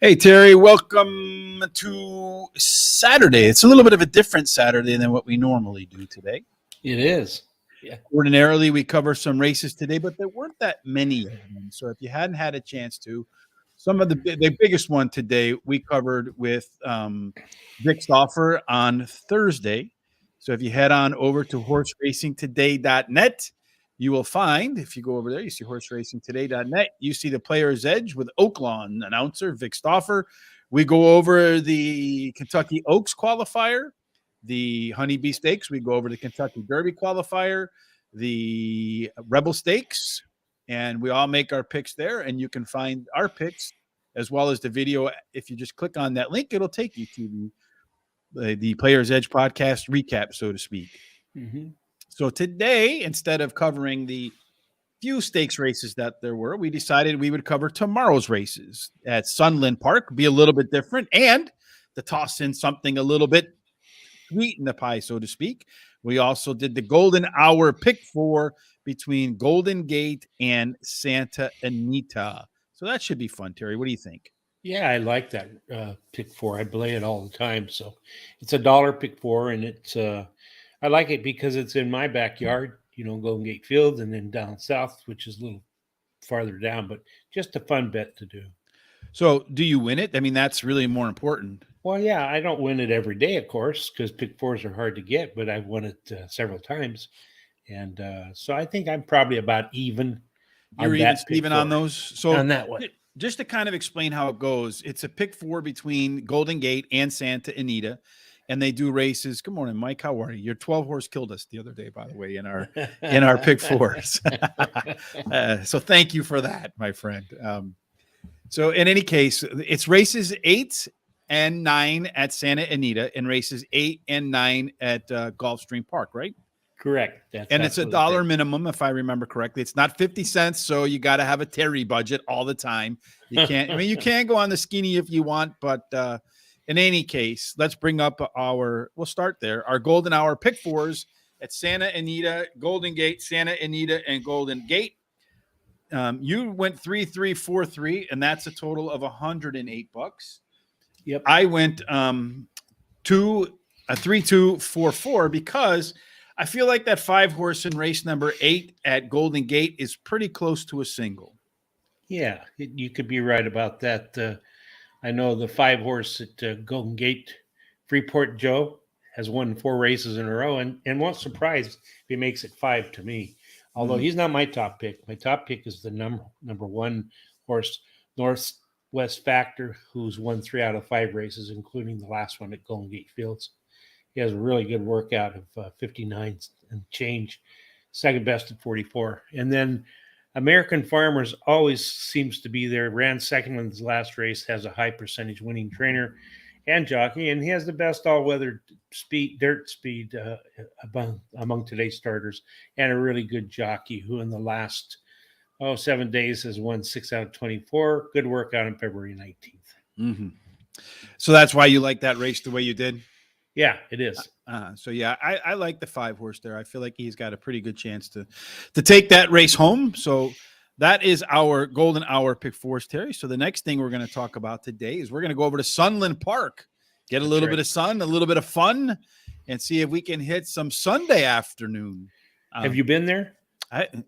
Hey, Terry, welcome to Saturday. It's a little bit of a different Saturday than what we normally do today. It is. Yeah. Ordinarily, we cover some races today, but there weren't that many of them. So if you hadn't had a chance to, some of the biggest one today we covered with Vic Stoffer on Thursday. So if you head on over to horseracingtoday.net, you will find, if you go over there, you see horseracingtoday.net, you see the Player's Edge with Oaklawn announcer Vic Stoffer. We go over the Kentucky Oaks qualifier, the Honeybee Stakes. We go over the Kentucky Derby qualifier, the Rebel Stakes, and we all make our picks there. And you can find our picks as well as the video. If you just click on that link, it'll take you to the Player's Edge podcast recap, so to speak. Mm-hmm. So today, instead of covering the few stakes races that there were, we decided we would cover tomorrow's races at Sunland Park, be a little bit different, and to toss in something a little bit sweet in the pie, so to speak. We also did the Golden Hour pick four between Golden Gate and Santa Anita. So that should be fun, Terry. What do you think? Yeah, I like that pick four. I play it all the time. So it's $1 pick four, and it's I like it because it's in my backyard, Golden Gate Field, and then down south, which is a little farther down, but just a fun bet to do. So do you win it? I mean, that's really more important. Well, yeah, I don't win it every day, of course, because pick fours are hard to get, but I've won it several times. And so I think I'm probably about even. You're even on those? So on that one. Just to kind of explain how it goes, it's a pick four between Golden Gate and Santa Anita, and they do races. Good morning, Mike. How are you? Your 12 horse killed us the other day, by the way, in our pick fours. So thank you for that, my friend. So in any case, it's races 8 and 9 at Santa Anita and races 8 and 9 at Gulfstream Park, right? Correct. It's $1 minimum, if I remember correctly. It's not 50 cents, so you got to have a Terry budget all the time. You can't. I mean, you can go on the skinny if you want, but in any case, let's bring up we'll start there. Our Golden Hour pick fours at Santa Anita, Golden Gate, Santa Anita, and Golden Gate. You went 3-3-4-3, and that's a total of $108. Yep. I went 3-2-4-4 because I feel like that 5 horse in race number 8 at Golden Gate is pretty close to a single. Yeah, you could be right about that. I know the 5 horse at Golden Gate, Freeport Joe, has won 4 races in a row and won't surprise if he makes it 5 to me. Although he's not my top pick. My top pick is the number 1 horse, Northwest Factor, who's won 3 out of 5 races, including the last one at Golden Gate Fields. He has a really good workout of 59 and change, second best at 44. And then American Farmers always seems to be there. Ran second in his last race, has a high percentage winning trainer and jockey, and he has the best all-weather dirt speed among today's starters, and a really good jockey who in the last 7 days has won 6 out of 24. Good workout on February 19th. Mm-hmm. So that's why you like that race the way you did? Yeah, it is. So yeah, I like the 5 horse there. I feel like he's got a pretty good chance to take that race home. So that is our Golden Hour pick fours, Terry. So the next thing we're going to talk about today is we're going to go over to Sunland Park, get a little bit of sun, a little bit of fun, and see if we can hit some Sunday afternoon. Have you been there?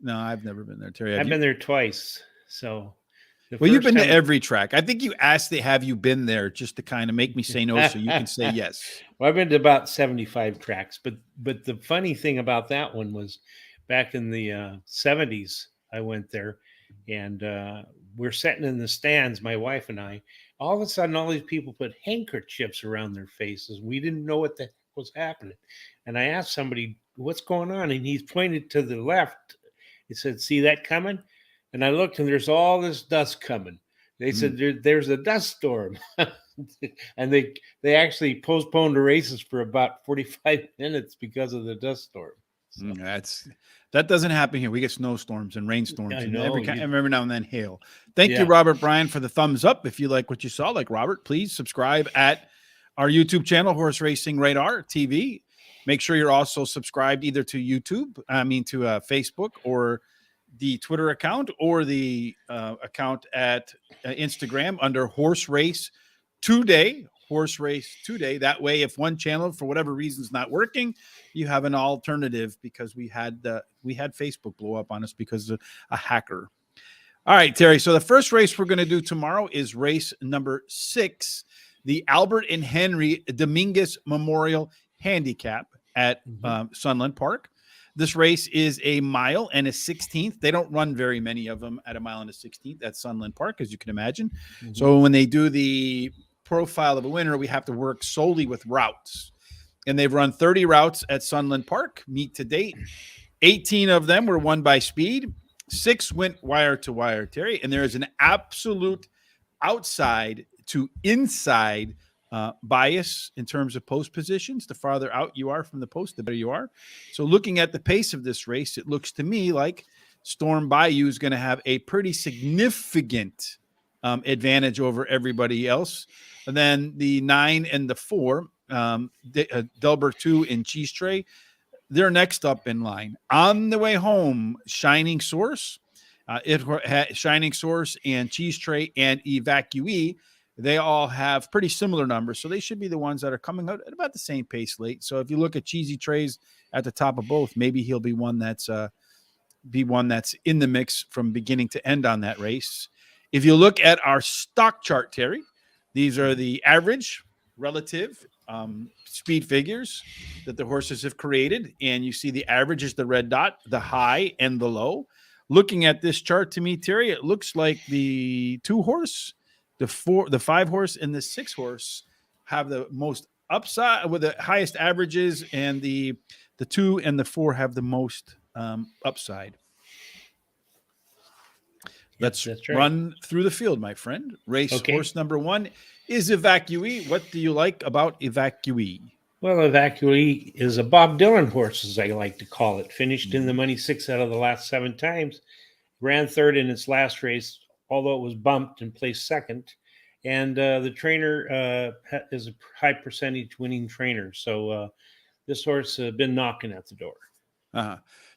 No, I've never been there, Terry. I've been there twice. So. Well, you've been to every track. I think you asked have you been there just to kind of make me say no so you can say yes. Well, I've been to about 75 tracks, but the funny thing about that one was back in the 70s, I went there, and we're sitting in the stands, my wife and I. All of a sudden, all these people put handkerchiefs around their faces. We didn't know what the heck was happening. And I asked somebody, what's going on? And he pointed to the left. He said, see that coming? And I looked, and there's all this dust coming. They said there's a dust storm, and they actually postponed the races for about 45 minutes because of the dust storm. So. That doesn't happen here. We get snowstorms and rainstorms, and every now and then hail. Thank you, Robert Bryan, for the thumbs up. If you like what you saw, like Robert, please subscribe at our YouTube channel, Horse Racing Radar TV. Make sure you're also subscribed either to Facebook or the Twitter account or the account at Instagram under Horse Race Today. Horse Race Today. That way, if one channel for whatever reason is not working, you have an alternative, because we had Facebook blow up on us because of a hacker. All right, Terry. So the first race we're going to do tomorrow is race number 6, the Albert and Henry Dominguez Memorial Handicap at Sunland Park. This race is a mile and a 16th. They don't run very many of them at a mile and a 16th at Sunland Park, as you can imagine. So when they do the profile of a winner, we have to work solely with routes. And they've run 30 routes at Sunland Park, meet to date. 18 of them were won by speed. 6 went wire to wire, Terry. And there is an absolute outside to inside bias in terms of post positions. The farther out you are from the post, the better you are. So looking at the pace of this race, it looks to me like Storm Bayou is going to have a pretty significant advantage over everybody else. And then the 9 and the 4, Delbert 2 and Cheese Tray, they're next up in line. On the way home, Shining Source, Shining Source and Cheese Tray and Evacuee, they all have pretty similar numbers. So they should be the ones that are coming out at about the same pace late. So if you look at Cheesy Trays at the top of both, maybe he'll be one that's in the mix from beginning to end on that race. If you look at our stock chart, Terry, these are the average, relative speed figures that the horses have created. And you see the average is the red dot, the high and the low. Looking at this chart to me, Terry, it looks like the 2-horse, the 5-horse, and the 6-horse have the most upside with the highest averages, and the 2 and the 4 have the most upside. Let's run through the field, my friend. Horse number 1 is Evacuee. What do you like about Evacuee? Well, Evacuee is a Bob Dylan horse, as I like to call it. Finished in the money 6 out of the last 7 times. Ran 3rd in its last race, although it was bumped and placed 2nd. And the trainer is a high percentage winning trainer. So this horse has been knocking at the door.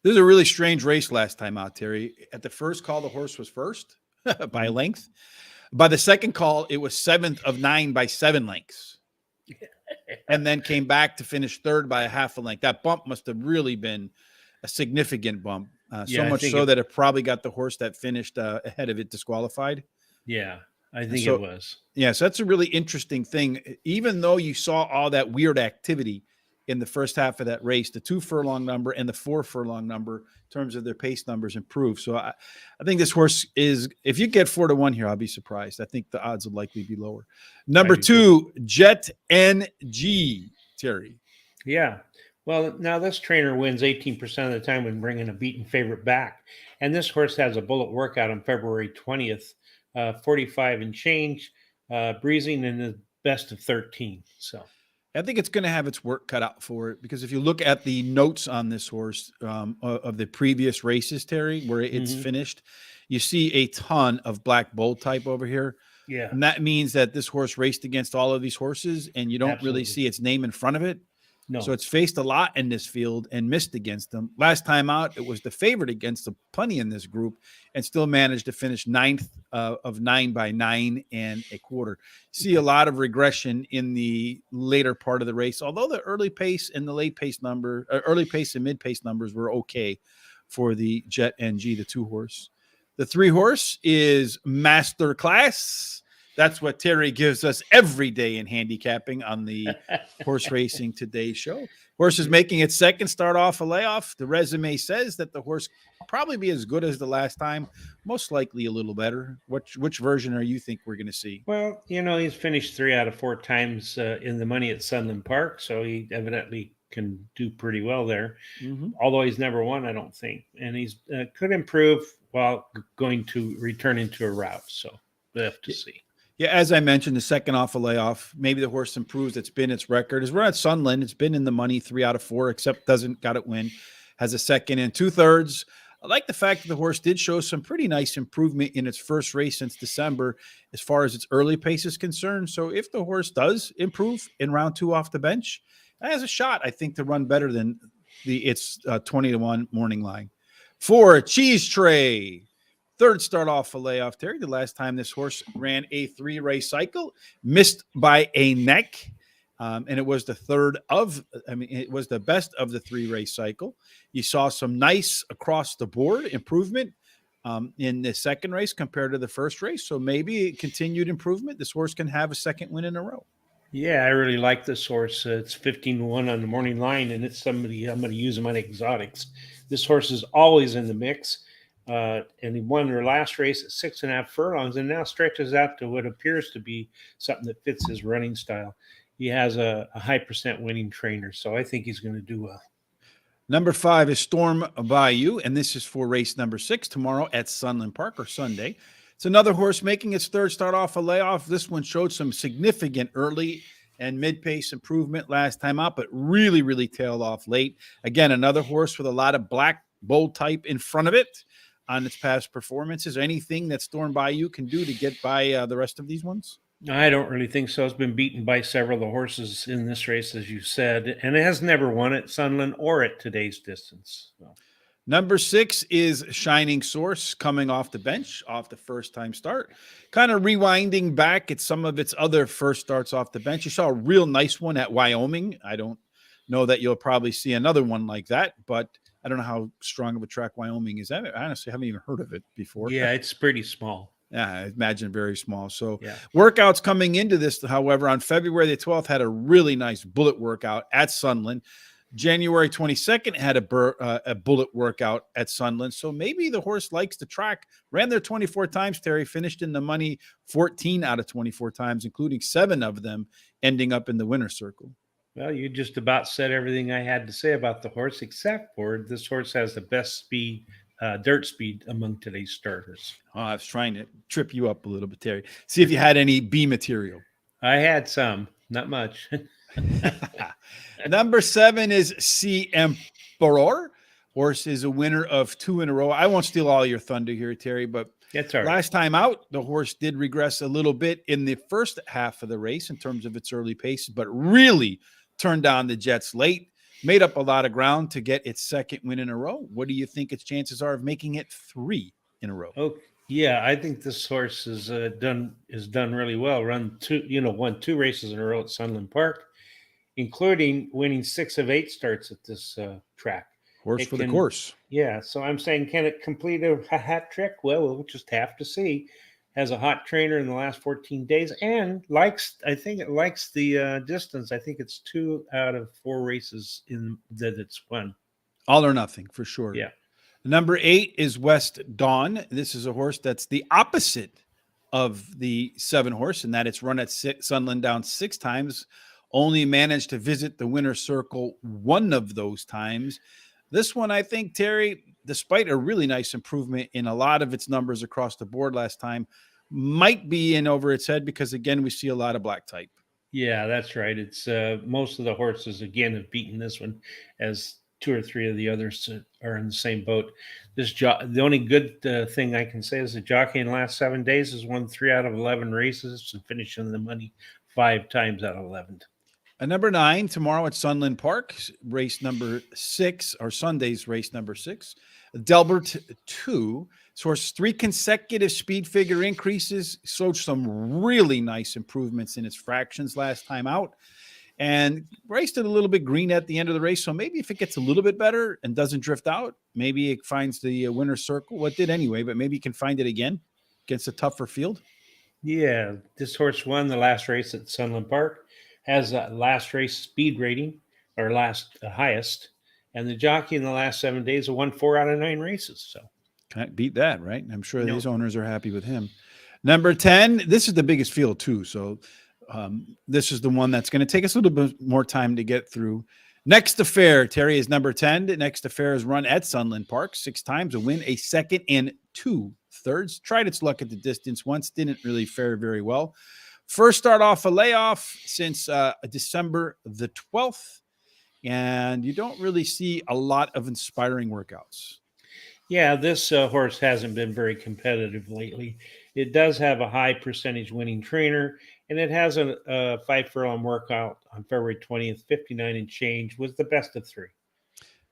This is a really strange race last time out, Terry. At the first call, the horse was first by length. By the second call, it was 7th of 9 by 7 lengths. And then came back to finish 3rd by a half a length. That bump must have really been a significant bump. So much so that it probably got the horse that finished ahead of it disqualified. Yeah, I think it was. Yeah, so that's a really interesting thing. Even though you saw all that weird activity in the first half of that race, the 2 furlong number and the 4 furlong number in terms of their pace numbers improved. So I think this horse is, if you get 4-1 here, I'll be surprised. I think the odds would likely be lower. Number 2, Jet NG, Terry. Yeah. Well, now this trainer wins 18% of the time when bringing a beaten favorite back. And this horse has a bullet workout on February 20th, 45 and change, breezing in the best of 13. So I think it's going to have its work cut out for it, because if you look at the notes on this horse of the previous races, Terry, where it's finished, you see a ton of black bull type over here. Yeah. And that means that this horse raced against all of these horses, and you don't really see its name in front of it. No. So it's faced a lot in this field and missed against them. Last time out, it was the favorite against the plenty in this group and still managed to finish 9th of 9 by 9 1/4. See a lot of regression in the later part of the race, although the early pace and the late pace early pace and mid pace numbers were okay for the Jet NG, the 2-horse. The 3-horse is Masterclass. That's what Terry gives us every day in handicapping on the Horse Racing Today show. Horse is making its second start off a layoff. The resume says that the horse will probably be as good as the last time, most likely a little better. Which version are you think we're going to see? Well, he's finished 3 out of 4 times in the money at Sunland Park, so he evidently can do pretty well there. Although he's never won, I don't think. And he's could improve while going to return into a route. So we'll have to see. Yeah, as I mentioned, the second off a layoff, maybe the horse improves. It's been its record. As we're at Sunland, it's been in the money 3 out of 4, except doesn't got it win. Has a 2nd and 2/3. I like the fact that the horse did show some pretty nice improvement in its first race since December as far as its early pace is concerned. So if the horse does improve in round 2 off the bench, it has a shot, I think, to run better than its 20-1 morning line. 4, Cheese Tray. Third start off a layoff, Terry. The last time this horse ran a 3-race cycle, missed by a neck. And it was the it was the best of the 3-race cycle. You saw some nice across the board improvement in the second race compared to the first race. So maybe continued improvement. This horse can have a second win in a row. Yeah, I really like this horse. It's 15-1 on the morning line, and it's somebody I'm going to use him on exotics. This horse is always in the mix. And he won their last race at 6.5 furlongs and now stretches out to what appears to be something that fits his running style. He has a high percent winning trainer, so I think he's going to do well. Number 5 is Storm Bayou, and this is for race number 6 tomorrow at Sunland Park, or Sunday. It's another horse making its third start off a layoff. This one showed some significant early and mid-pace improvement last time out, but really, really tailed off late. Again, another horse with a lot of black bold type in front of it on its past performances. Anything that Storm Bayou can do to get by the rest of these ones? I don't really think so. It's been beaten by several of the horses in this race, as you said, and it has never won at Sunland or at today's distance. So. Number 6 is Shining Source, coming off the bench, off the first-time start, kind of rewinding back at some of its other first starts off the bench. You saw a real nice one at Wyoming. I don't know that you'll probably see another one like that, but I don't know how strong of a track Wyoming is. I honestly haven't even heard of it before. Yeah, it's pretty small. Yeah, I imagine very small. So yeah. Workouts coming into this, however, on February the 12th, had a really nice bullet workout at Sunland. January 22nd had a bullet workout at Sunland. So maybe the horse likes the track. Ran there 24 times, Terry. Finished in the money 14 out of 24 times, including 7 of them ending up in the winner's circle. Well, you just about said everything I had to say about the horse, except for this horse has the best speed, dirt speed among today's starters. Oh, I was trying to trip you up a little bit, Terry. See if you had any B material. I had some, not much. Number 7 is C Emperor. Horse is a winner of 2 in a row. I won't steal all your thunder here, Terry, but that's all right. Last time out, the horse did regress a little bit in the first half of the race in terms of its early paces, but really turned down the Jets late, made up a lot of ground to get its second win in a row. What do you think its chances are of making it 3 in a row? Oh, yeah, I think this horse is done really well. Won 2 races in a row at Sunland Park, including winning 6 of 8 starts at this track. Horse for the course. Yeah, so I'm saying, can it complete a hat trick? Well, we'll just have to see. Has a hot trainer in the last 14 days and I think it likes the distance. I think it's 2 out of 4 races that it's won. All or nothing, for sure. Yeah. Number 8 is West Dawn. This is a horse that's the opposite of the 7 horse, in that it's run at Sunland down 6 times, only managed to visit the winner's circle 1 of those times. This one, I think, Terry, despite a really nice improvement in a lot of its numbers across the board last time, might be in over its head because, again, we see a lot of black type. Yeah, that's right. It's most of the horses, again, have beaten this one, as 2 or 3 of the others are in the same boat. The only good thing I can say is the jockey in the last 7 days has won 3 out of 11 races and finished in the money 5 times out of 11. Number 9, tomorrow at Sunland Park, race number 6, or Sunday's race number 6. Delbert 2. Source 3 consecutive speed figure increases, showed some really nice improvements in its fractions last time out, and raced it a little bit green at the end of the race. So maybe if it gets a little bit better and doesn't drift out, maybe it finds the winner's circle. Well, it did anyway, but maybe you can find it again against a tougher field. Yeah, this horse won the last race at Sunland Park. Has a last race speed rating, or last highest, and the jockey in the last 7 days have won 4 out of 9 races. So can't beat that, right? I'm sure these owners are happy with him. Number 10, this is the biggest field too, so this is the one that's going to take us a little bit more time to get through. Next Affair, Terry, is number 10. Next Affair is run at Sunland Park 6 times, a win, a second, and 2 thirds. Tried its luck at the distance once, didn't really fare very well. First start off a layoff since December the 12th, and you don't really see a lot of inspiring workouts. Yeah, this horse hasn't been very competitive lately. It does have a high percentage winning trainer, and it has a 5 furlong workout on February 20th, 59 and change, was the best of 3.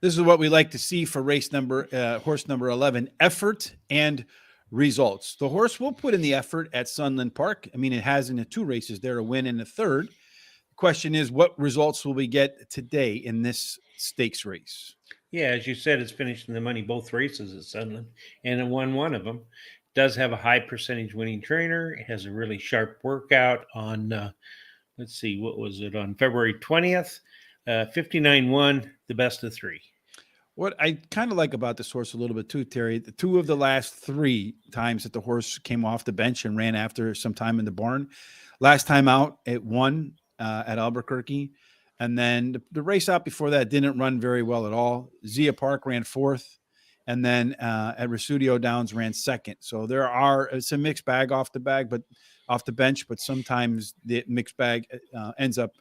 This is what we like to see for horse number 11, effort and results. The horse will put in the effort at Sunland Park. I mean, it has in the 2 races there, a win and a third. The question is, what results will we get today in this stakes race? Yeah, as you said, it's finished in the money both races at Sunland, and it won one of them. Does have a high percentage winning trainer. It has a really sharp workout on, let's see, what was it, on February 20th? 59-1, the best of 3. What I kind of like about this horse a little bit too, Terry, the 2 of the last 3 times that the horse came off the bench and ran after some time in the barn. Last time out, it won at Albuquerque. And then the race out before that didn't run very well at all. Zia Park ran 4th. And then at Resudio Downs ran 2nd. So it's a mixed bag off the bench, but sometimes the mixed bag ends up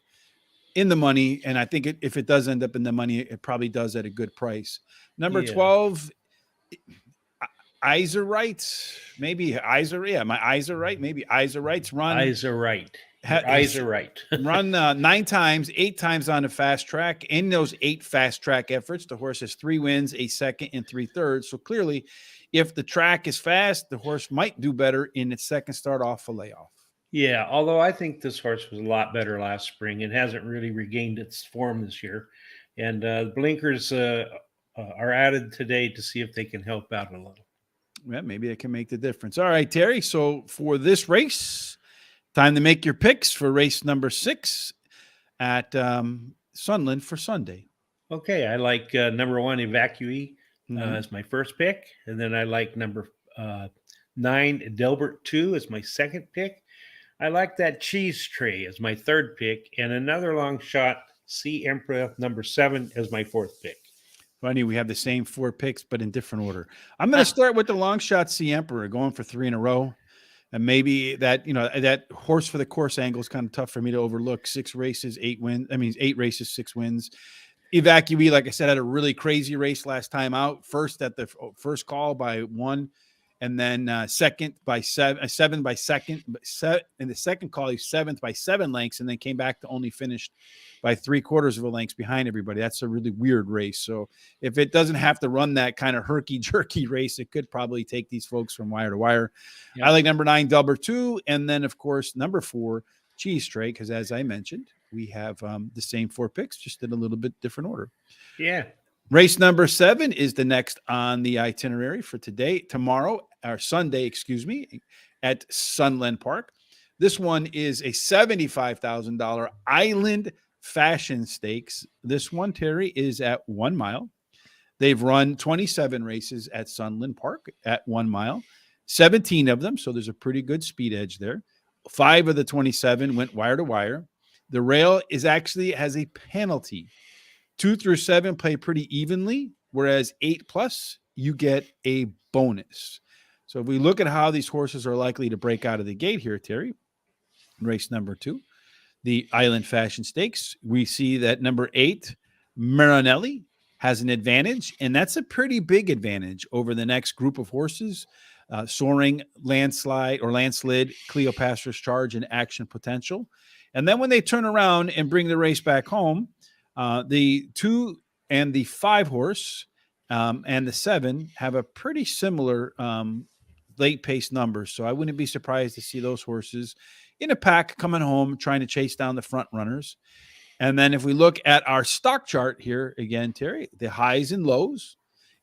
in the money. And I think if it does end up in the money, it probably does at a good price. Number 12, eyes are right. Maybe eyes are, yeah, my eyes are right. Maybe eyes are right's run. Eyes are right. Eyes are right. Run 9 times, 8 times on a fast track. In those 8 fast track efforts, the horse has 3 wins, a second, and 3/3. So clearly, if the track is fast, the horse might do better in its second start off a layoff. Yeah, although I think this horse was a lot better last spring. It hasn't really regained its form this year. And blinkers are added today to see if they can help out a little. Yeah, maybe it can make the difference. All right, Terry. So for this race, time to make your picks for race number 6 at Sunland for Sunday. Okay, I like number 1, Evacuee, as my first pick. And then I like number 9, Delbert 2 as my second pick. I like that Cheese Tray as my third pick, and another long shot, Sea Emperor number 7 as my fourth pick. Funny, we have the same 4 picks, but in different order. I'm going to start with the long shot Sea Emperor, going for 3 in a row. And maybe that horse for the course angle is kind of tough for me to overlook. 6 races, 8 wins. I mean, 8 races, 6 wins. Evacuee, like I said, had a really crazy race last time out. First at the first call by 1. And then second by 7 by second. In the second call, he's 7th by 7 lengths, and then came back to only finish by 3/4 of a length behind everybody. That's a really weird race. So if it doesn't have to run that kind of herky-jerky race, it could probably take these folks from wire to wire. Yep. I like number 9, Delbert 2, and then, of course, number 4, Cheese Tray, because as I mentioned, we have the same 4 picks, just in a little bit different order. Yeah. Race number 7 is the next on the itinerary for Sunday, at Sunland Park. This one is a $75,000 Island Fashion Stakes. This one, Terry, is at 1 mile. They've run 27 races at Sunland Park at 1 mile, 17 of them. So there's a pretty good speed edge there. 5 of the 27 went wire to wire. The rail has a penalty. 2 through 7 play pretty evenly, whereas 8+, you get a bonus. So if we look at how these horses are likely to break out of the gate here, Terry, race number 2, the Island Fashion Stakes, we see that number 8, Marinelli, has an advantage, and that's a pretty big advantage over the next group of horses. Soaring, Landslid, Cleopatra's Charge, and Action Potential. And then when they turn around and bring the race back home, the 2 and the 5 horse and the 7 have a pretty similar late pace numbers. So I wouldn't be surprised to see those horses in a pack coming home, trying to chase down the front runners. And then if we look at our stock chart here again, Terry, the highs and lows,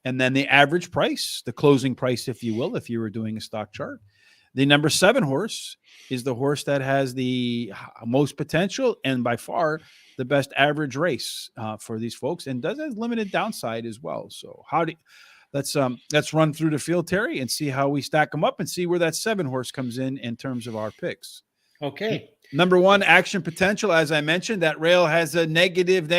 and then the average price, the closing price, if you will, if you were doing a stock chart. The number 7 horse is the horse that has the most potential and by far the best average race for these folks, and does have limited downside as well. So let's run through the field, Terry, and see how we stack them up and see where that 7 horse comes in terms of our picks. Okay. Number 1, Action Potential. As I mentioned, that rail has a negative.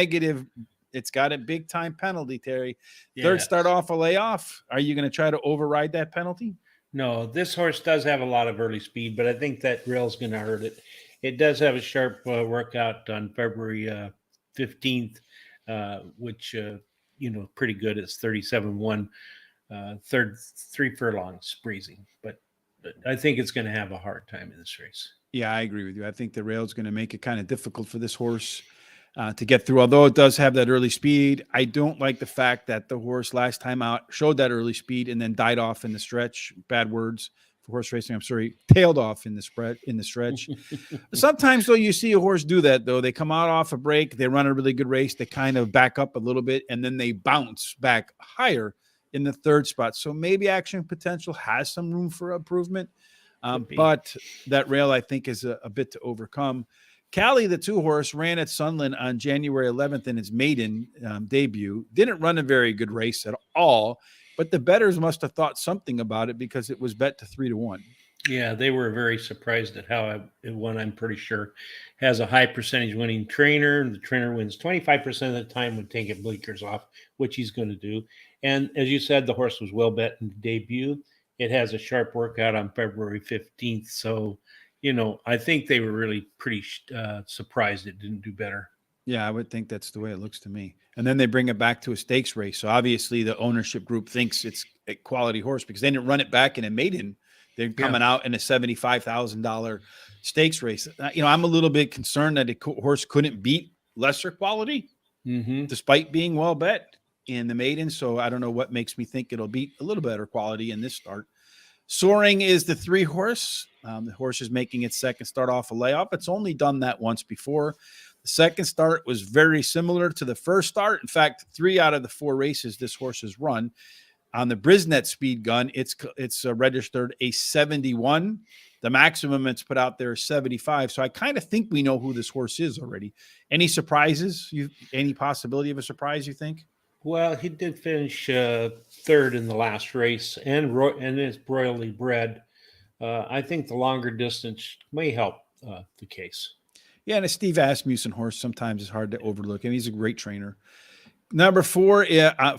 It's got a big time penalty, Terry. Yes. Third start off a layoff. Are you going to try to override that penalty? No, this horse does have a lot of early speed, but I think that rail's going to hurt it. It does have a sharp workout on February 15th, which, pretty good. It's 37-1, 3 furlongs breezing. But I think it's going to have a hard time in this race. Yeah, I agree with you. I think the rail's going to make it kind of difficult for this horse. to get through. Although it does have that early speed, I don't like the fact that the horse last time out showed that early speed and then died off in the stretch. Bad words for horse racing. I'm sorry, tailed off in the stretch. Sometimes though, you see a horse do that though. They come out off a break, they run a really good race, they kind of back up a little bit, and then they bounce back higher in the third spot. So maybe Action Potential has some room for improvement. But that rail, I think, is a bit to overcome. Callie, the 2-horse, ran at Sunland on January 11th in its maiden debut. Didn't run a very good race at all, but the bettors must have thought something about it because it was bet to 3-1. Yeah, they were very surprised at how it won. I'm pretty sure has a high percentage winning trainer. The trainer wins 25% of the time when taking blinkers off, which he's going to do. And as you said, the horse was well bet in the debut. It has a sharp workout on February 15th. So, I think they were really pretty surprised it didn't do better. Yeah, I would think that's the way it looks to me. And then they bring it back to a stakes race. So obviously the ownership group thinks it's a quality horse because they didn't run it back in a maiden. They're coming out in a $75,000 stakes race. I'm a little bit concerned that a horse couldn't beat lesser quality despite being well bet in the maiden. So I don't know what makes me think it'll beat a little better quality in this start. Soaring is the 3-horse. The horse is making its second start off a layoff. It's only done that once before. The second start was very similar to the first start. In fact, 3 out of the 4 races this horse has run. On the Brisnet speed gun, it's registered a 71. The maximum it's put out there is 75. So I kind of think we know who this horse is already. Any surprises? Any possibility of a surprise, you think? Well, he did finish third in the last race and is royally bred. I think the longer distance may help the case. Yeah, and a Steve Asmussen horse sometimes is hard to overlook, and he's a great trainer. Number 4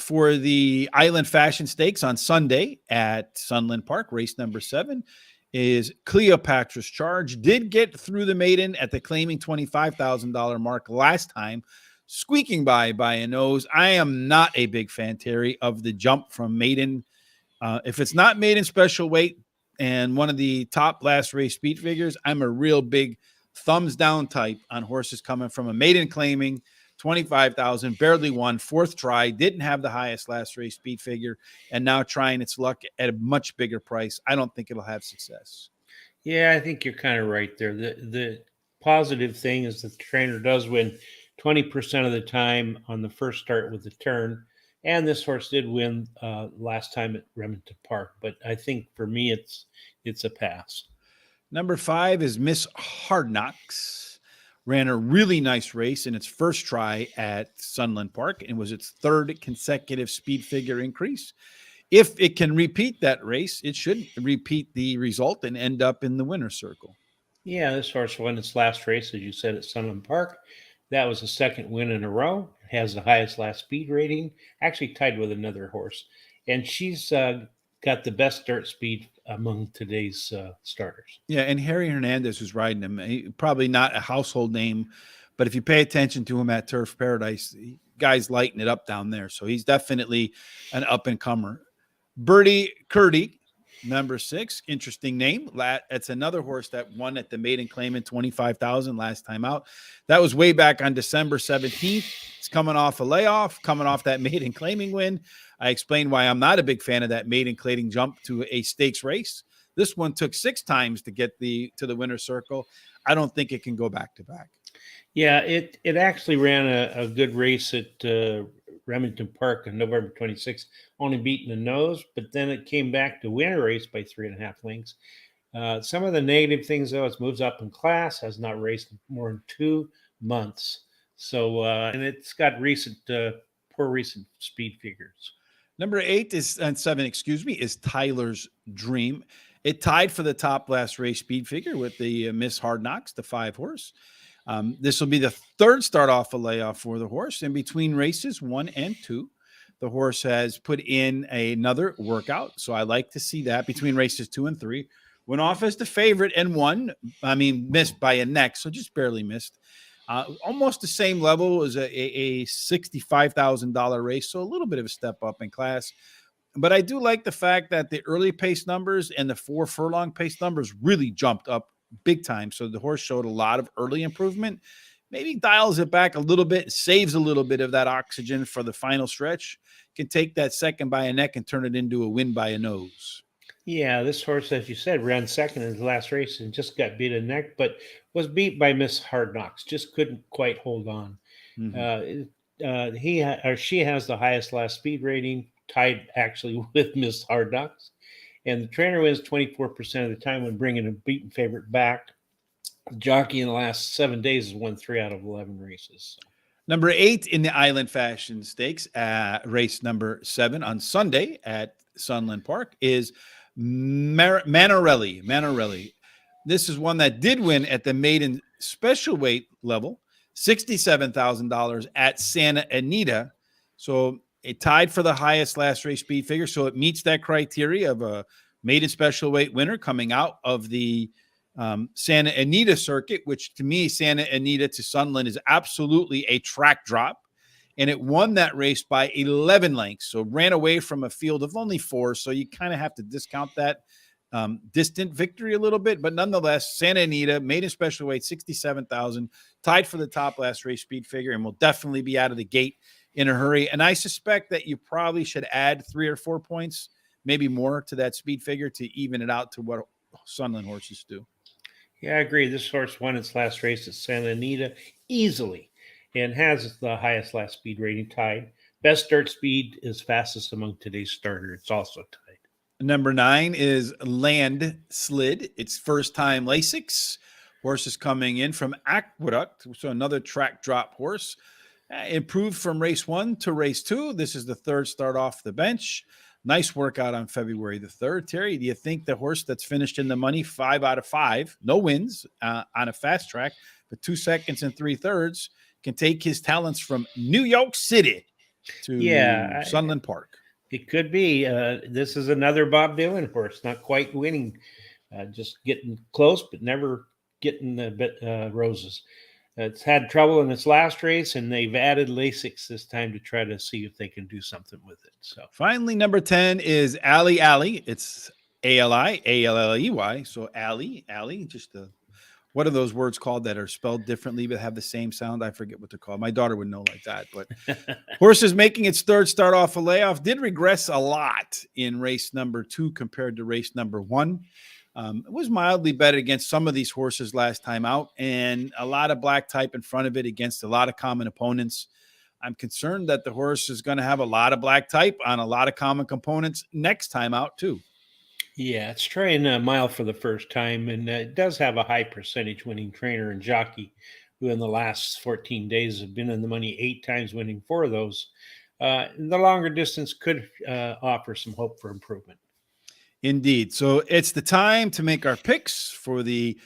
for the Island Fashion Stakes on Sunday at Sunland Park, race number 7, is Cleopatra's Charge. Did get through the maiden at the claiming $25,000 mark last time, squeaking by a nose. I am not a big fan, Terry, of the jump from maiden. If it's not maiden special weight and one of the top last race speed figures, I'm a real big thumbs down type on horses coming from a maiden claiming 25,000, barely won, 4th try, didn't have the highest last race speed figure, and now trying its luck at a much bigger price. I don't think it'll have success. Yeah, I think you're kind of right there. The positive thing is that the trainer does win 20% of the time on the first start with the turn. And this horse did win last time at Remington Park. But I think for me, it's a pass. Number 5 is Miss Hard Knocks. Ran a really nice race in its first try at Sunland Park and was its 3rd consecutive speed figure increase. If it can repeat that race, it should repeat the result and end up in the winner's circle. Yeah, this horse won its last race, as you said, at Sunland Park. That was the 2nd win in a row. It has the highest last speed rating, actually tied with another horse. And she's got the best dirt speed among today's starters. Yeah, and Harry Hernandez, who's riding him, probably not a household name, but if you pay attention to him at Turf Paradise, guy's lighting it up down there. So he's definitely an up-and-comer. Birdie Curdy, number 6, interesting name. That's another horse that won at the maiden claimant 25,000 last time out. That was way back on December 17th. It's coming off a layoff, coming off that maiden claiming win. I explained why I'm not a big fan of that maiden claiming jump to a stakes race. This one took 6 times to get to the winner's circle. I don't think it can go back to back. Yeah, it actually ran a good race at Remington Park on November 26th, only beating the nose, but then it came back to win a race by 3.5 lengths. Some of the negative things, though, it moves up in class, has not raced more than 2 months. So, and it's got poor recent speed figures. Number 8 is, and 7, is Tyler's Dream. It tied for the top last race speed figure with the Miss Hard Knocks, the 5-horse. This will be the 3rd start off a layoff for the horse. In between races 1 and 2, the horse has put in another workout. So I like to see that between races 2 and 3. Went off as the favorite and won. Missed by a neck, so just barely missed. Almost the same level as a $65,000 race, so a little bit of a step up in class. But I do like the fact that the early pace numbers and the 4 furlong pace numbers really jumped up big time. So the horse showed a lot of early improvement. maybe dials it back a little bit, saves a little bit of that oxygen for the final stretch, can take that second by a neck and turn it into a win by a nose. Yeah, this horse, as you said, ran second in the last race and just got beat in the neck, but was beat by Miss Hard Knocks. Just couldn't quite hold on. Mhm. Or she has the highest last speed rating, tied actually with Miss Hard Knocks, and the trainer wins 24% of the time when bringing a beaten favorite back. The jockey in the last 7 days has won 3 out of 11 races. Number 8 in the Island Fashion Stakes, race number 7 on Sunday at Sunland Park is Manarelli. Manarelli. This is one that did win at the maiden special weight level, $67,000 at Santa Anita. So it tied for the highest last race speed figure. So it meets that criteria of a maiden special weight winner coming out of the Santa Anita circuit, which to me, Santa Anita to Sunland is absolutely a track drop. And it won that race by 11 lengths. So ran away from a field of only 4. So you kind of have to discount that distant victory a little bit. But nonetheless, Santa Anita made a special weight, 67,000, tied for the top last race speed figure, and will definitely be out of the gate in a hurry. And I suspect that you probably should add 3 or 4 points, maybe more, to that speed figure to even it out to what Sunland horses do. Yeah, I agree. This horse won its last race at Santa Anita easily and has the highest last speed rating, tied. Best start speed is fastest among today's starter. It's also tied. Number 9 is Land Slid. It's first time Lasix. Horse is coming in from Aqueduct, so another track drop horse. Improved from race 1 to race 2. This is the third start off the bench. Nice workout on February the 3rd. Terry, do you think the horse that's finished in the money 5 out of 5, no wins on a fast track, but 2 seconds and 3/3, can take his talents from New York City to Sunland Park? It could be. This is another Bob Dylan horse, not quite winning, just getting close, but never getting the roses. It's had trouble in its last race, and they've added Lasix this time to try to see if they can do something with it. So finally, number 10 is Alley Alley. It's Alley. So Alley, just what are those words called that are spelled differently but have the same sound? I forget what they're called. My daughter would know like that. But horse is making its third start off a layoff. Did regress a lot in race number 2 compared to race number 1. It was mildly bet against some of these horses last time out, and a lot of black type in front of it against a lot of common opponents. I'm concerned that the horse is going to have a lot of black type on a lot of common components next time out too. Yeah, it's trying a mile for the first time, and it does have a high percentage winning trainer and jockey who in the last 14 days have been in the money 8 times, winning 4 of those. The longer distance could offer some hope for improvement. Indeed. So it's the time to make our picks for the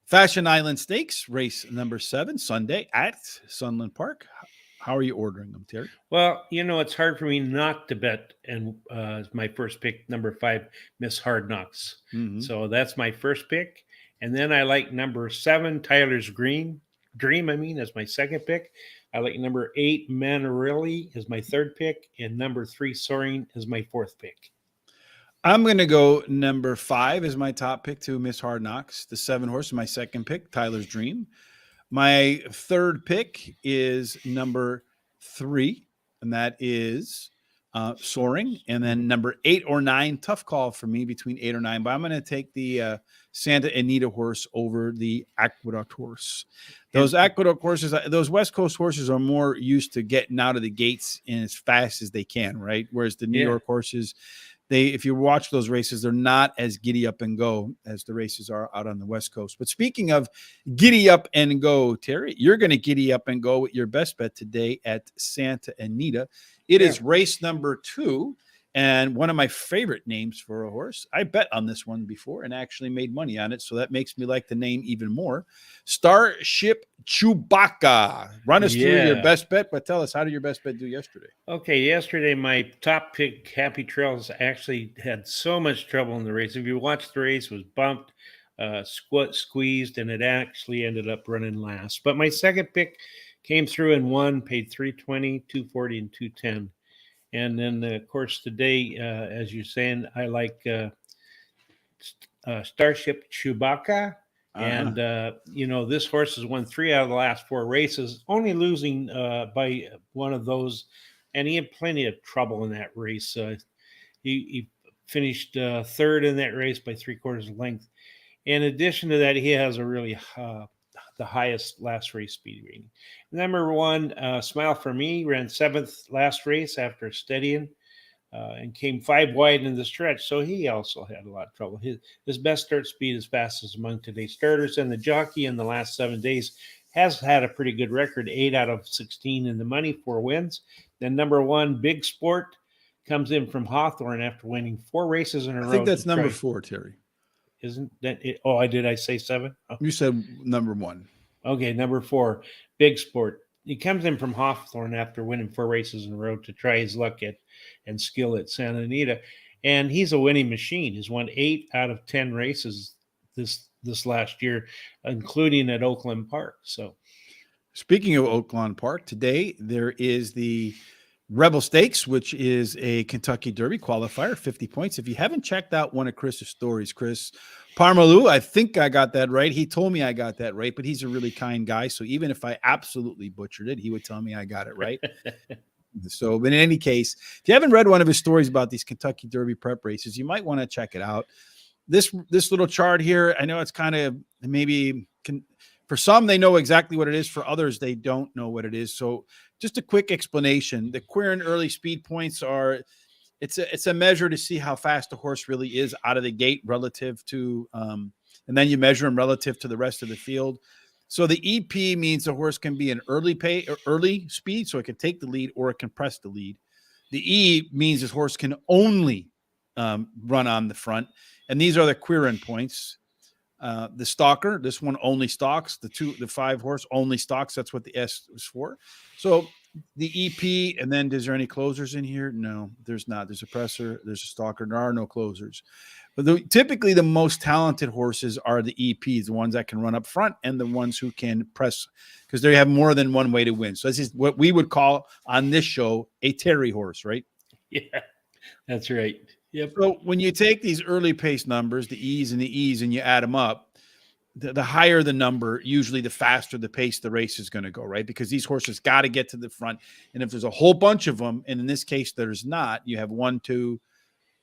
Fashion Island Stakes, race number 7, Sunday at Sunland Park. How are you ordering them, Terry? Well, it's hard for me not to bet, and my first pick, number 5, Miss Hard Knocks. Mm-hmm. So that's my first pick. And then I like number 7, Tyler's Dream, as my second pick. I like number 8, Manarelli, as my third pick. And number 3, Soaring, as my fourth pick. I'm going to go number 5 as my top pick to Miss Hard Knocks. The 7 horse is my second pick, Tyler's Dream. My third pick is number 3, and that is Soaring. And then number 8 or 9, tough call for me between 8 or 9, but I'm going to take the Santa Anita horse over the Aqueduct horse. Those Aqueduct horses, those West Coast horses are more used to getting out of the gates in as fast as they can, right? Whereas the New York horses, if you watch those races, they're not as giddy up and go as the races are out on the West Coast. But speaking of giddy up and go, Terry, you're going to giddy up and go with your best bet today at Santa Anita. It is race number 2, and one of my favorite names for a horse. I bet on this one before and actually made money on it, so that makes me like the name even more. Starship Chewbacca. Run us through your best bet, but tell us, how did your best bet do yesterday? Okay, yesterday my top pick, Happy Trails, actually had so much trouble in the race. If you watched the race, it was bumped, squeezed, and it actually ended up running last. But my second pick came through and won, paid $320, $240, and $210. And then, of course, today, as you're saying, I like Starship Chewbacca And this horse has won 3 out of the last 4 races, only losing by one of those, and he had plenty of trouble in that race. He finished third in that race by 3/4 length. In addition to that, he has a really the highest last race speed rating. Number 1, Smile for Me, ran 7th last race after steadying. And came 5 wide in the stretch, so he also had a lot of trouble. His best start speed is fastest among today's starters, and the jockey in the last 7 days has had a pretty good record, 8 out of 16 in the money, 4 wins. Then number 1, Big Sport, comes in from Hawthorne after winning 4 races in a row. I think that's number 4, Terry. Isn't that it? Oh, did I say 7? Oh. You said number 1. Okay, number 4, Big Sport. He comes in from Hawthorne after winning 4 races in a row to try his luck and skill at Santa Anita, and he's a winning machine. He's won 8 out of 10 races this last year, including at Oakland Park. So, speaking of Oakland Park, today there is the Rebel Stakes, which is a Kentucky Derby qualifier, 50 points. If you haven't checked out one of Chris's stories, Chris Parmalu, I think I got that right. He told me I got that right, but he's a really kind guy. So even if I absolutely butchered it, he would tell me I got it right. So, but in any case, if you haven't read one of his stories about these Kentucky Derby prep races, you might want to check it out. This little chart here, I know it's kind of for some, they know exactly what it is. For others, they don't know what it is. So just a quick explanation. The Quirin early speed points are, it's a measure to see how fast a horse really is out of the gate relative to, and then you measure them relative to the rest of the field. So the EP means the horse can be an early speed, so it can take the lead or it can press the lead. The E means this horse can only run on the front. And these are the Quirin points. The stalker, this one only stalks. The 5 horse only stalks. That's what the S is for. So the EP, and then is there any closers in here? No, there's not. There's a presser, there's a stalker. There are no closers. But typically the most talented horses are the EPs, the ones that can run up front and the ones who can press, because they have more than one way to win. So this is what we would call on this show a Terry horse, right? Yeah, that's right. Yep. So when you take these early pace numbers, the E's and the E's, and you add them up, the higher the number, usually the faster the pace the race is going to go, right? Because these horses got to get to the front. And if there's a whole bunch of them, and in this case there's not, you have 1, 2,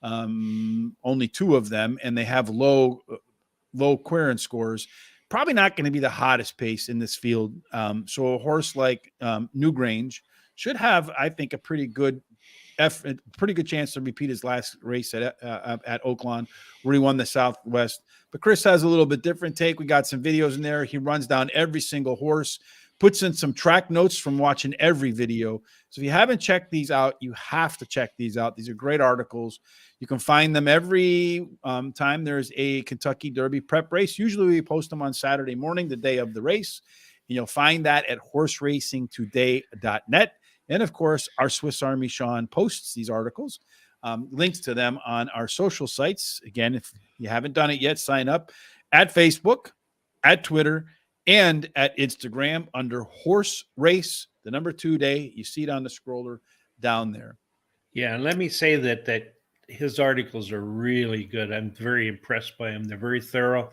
only 2 of them, and they have low Quirin scores, probably not going to be the hottest pace in this field. So a horse like Newgrange should have, I think, a pretty good chance to repeat his last race at Oakland, where he won the Southwest. But Chris has a little bit different take. We got some videos in there. He runs down every single horse, puts in some track notes from watching every video. So if you haven't checked these out, you have to check these out. These are great articles. You can find them every time there's a Kentucky Derby prep race. Usually we post them on Saturday morning, the day of the race. And you'll find that at horseracingtoday.net. And of course, our Swiss Army Sean posts these articles, links to them on our social sites. Again, if you haven't done it yet, sign up at Facebook, at Twitter, and at Instagram under Horse Race, the number 2 day. You see it on the scroller down there. Yeah, and let me say that his articles are really good. I'm very impressed by them. They're very thorough,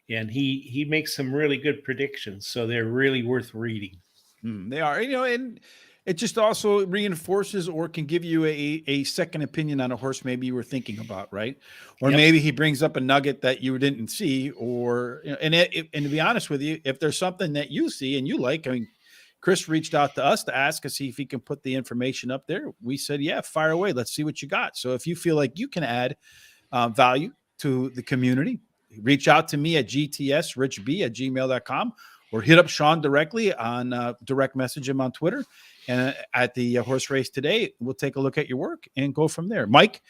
and he makes some really good predictions. So they're really worth reading. They are, and it just also reinforces or can give you a second opinion on a horse maybe you were thinking about, right? Or maybe he brings up a nugget that you didn't see, or and to be honest with you, if there's something that you see and you like, I mean, Chris reached out to us to ask us if he can put the information up there. We said, yeah, fire away. Let's see what you got. So if you feel like you can add value to the community, reach out to me at gtsrichb@gmail.com or hit up Sean directly on direct message him on Twitter. And at the horse race today, we'll take a look at your work and go from there. Mike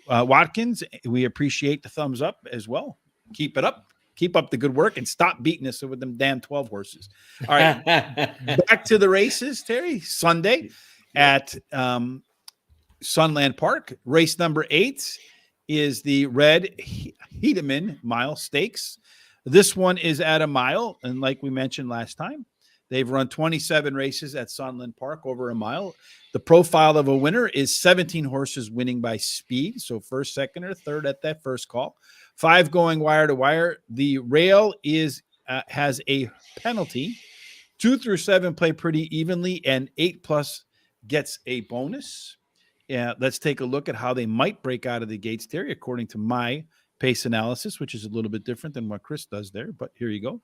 Watkins, we appreciate the thumbs up as well. Keep it up. Keep up the good work and stop beating us with them damn 12 horses. All right. Back to the races, Terry. Sunday at Sunland Park. Race number 8 is the Red Hedeman Mile Stakes. This one is at a mile. And like we mentioned last time, they've run 27 races at Sunland Park over a mile. The profile of a winner is 17 horses winning by speed. So first, second, or third at that first call. 5 going wire to wire. The rail is has a penalty. 2 through 7 play pretty evenly, and 8+ gets a bonus. Let's take a look at how they might break out of the gates, Terry, according to my pace analysis, which is a little bit different than what Chris does there, but here you go.